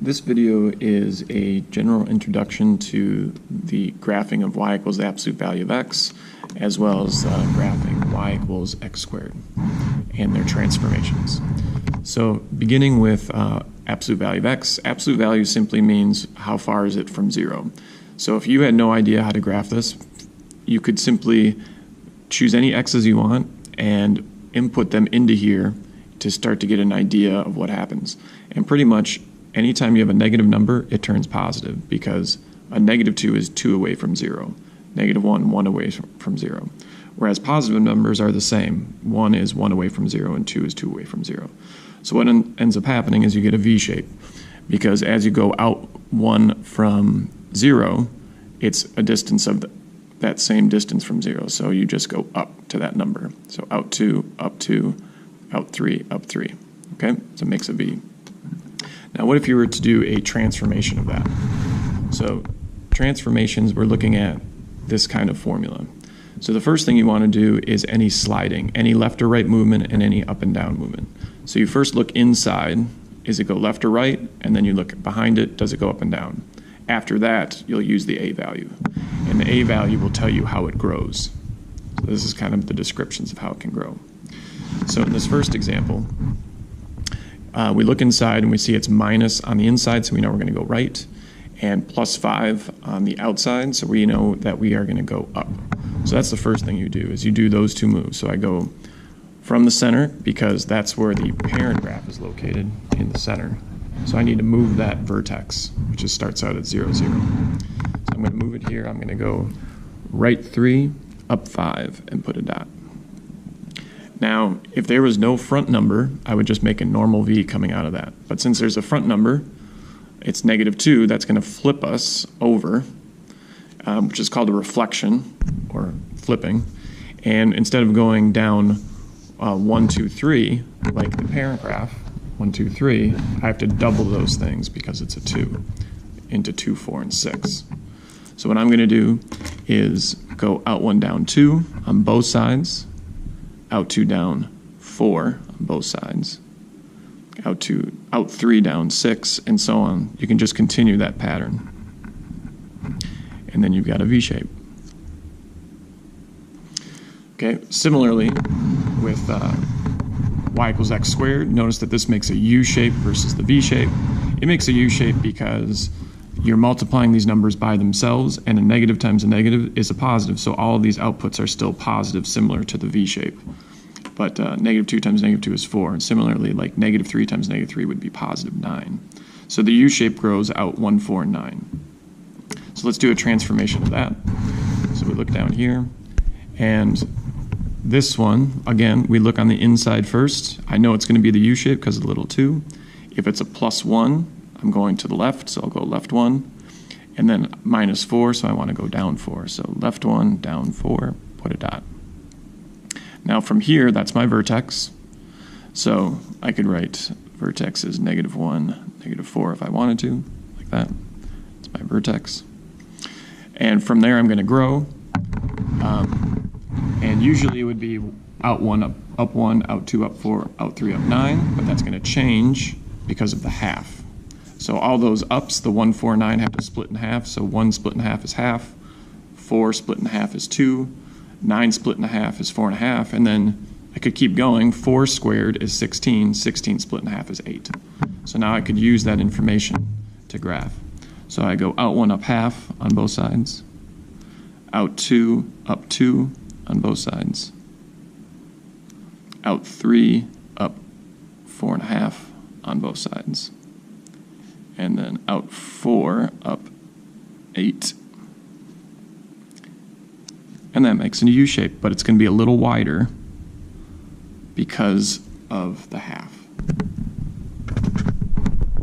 This video is a general introduction to the graphing of y equals the absolute value of x, as well as graphing y equals x squared and their transformations. So beginning with absolute value of x, absolute value simply means how far is it from 0. So if you had no idea how to graph this, you could simply choose any x's you want and input them into here to start to get an idea of what happens. And pretty much anytime you have a negative number, it turns positive, because a -2 is 2 away from 0. -1, 1 away from 0. Whereas positive numbers are the same. 1 is 1 away from 0 and 2 is 2 away from 0. So what ends up happening is you get a V shape, because as you go out 1 from 0, it's a distance of that same distance from 0. So you just go up to that number. So out 2, up 2, out 3, up 3. Okay, so it makes a V. Now what if you were to do a transformation of that? So transformations, we're looking at this kind of formula. So the first thing you want to do is any sliding, any left or right movement, and any up and down movement. So you first look inside, is it go left or right? And then you look behind it, does it go up and down? After that, you'll use the A value. And the A value will tell you how it grows. So this is kind of the descriptions of how it can grow. So in this first example, we look inside and we see it's minus on the inside, so we know we're going to go right, and +5 on the outside, so we know that we are going to go up. So that's the first thing you do, is you do those two moves. So I go from the center, because that's where the parent graph is located, in the center. So I need to move that vertex, which just starts out at 0, 0. So I'm going to move it here. I'm going to go right 3, up 5, and put a dot. Now, if there was no front number, I would just make a normal V coming out of that. But since there's a front number, it's -2, that's going to flip us over, which is called a reflection, or flipping. And instead of going down 1, 2, 3, like the parent graph, 1, 2, 3, I have to double those things because it's a 2, into 2, 4, and 6. So what I'm going to do is go out 1, down 2 on both sides, out 2, down 4 on both sides, out 3, down 6, and so on. You can just continue that pattern. And then you've got a V shape. Okay, similarly with y equals x squared, notice that this makes a U shape versus the V shape. It makes a U shape because you're multiplying these numbers by themselves, and a negative times a negative is a positive, so all of these outputs are still positive, similar to the V shape. But -2 times -2 is 4, and similarly, like -3 times -3 would be +9. So the U shape grows out 1, 4, and 9. So let's do a transformation of that. So we look down here, and this one, again, we look on the inside first. I know it's going to be the U shape because of the little 2. If it's a +1, I'm going to the left, so I'll go left 1, and then -4, so I want to go down 4. So left 1, down 4, put a dot. Now from here, that's my vertex. So I could write vertex is -1, -4 if I wanted to, like that. It's my vertex. And from there, I'm going to grow. And usually it would be out 1, up 1, out 2, up 4, out 3, up 9, but that's going to change because of the half. So all those ups, the 1, 4, 9 have to split in half. So 1 split in half is half, 4 split in half is 2, 9 split in half is 4 1/2, and then I could keep going. 4 squared is 16, 16 split in half is 8. So now I could use that information to graph. So I go out 1, up half on both sides, out 2, up 2 on both sides, out 3, up 4 1/2 on both sides, and then out 4, up 8. And that makes a U shape, but it's going to be a little wider because of the half.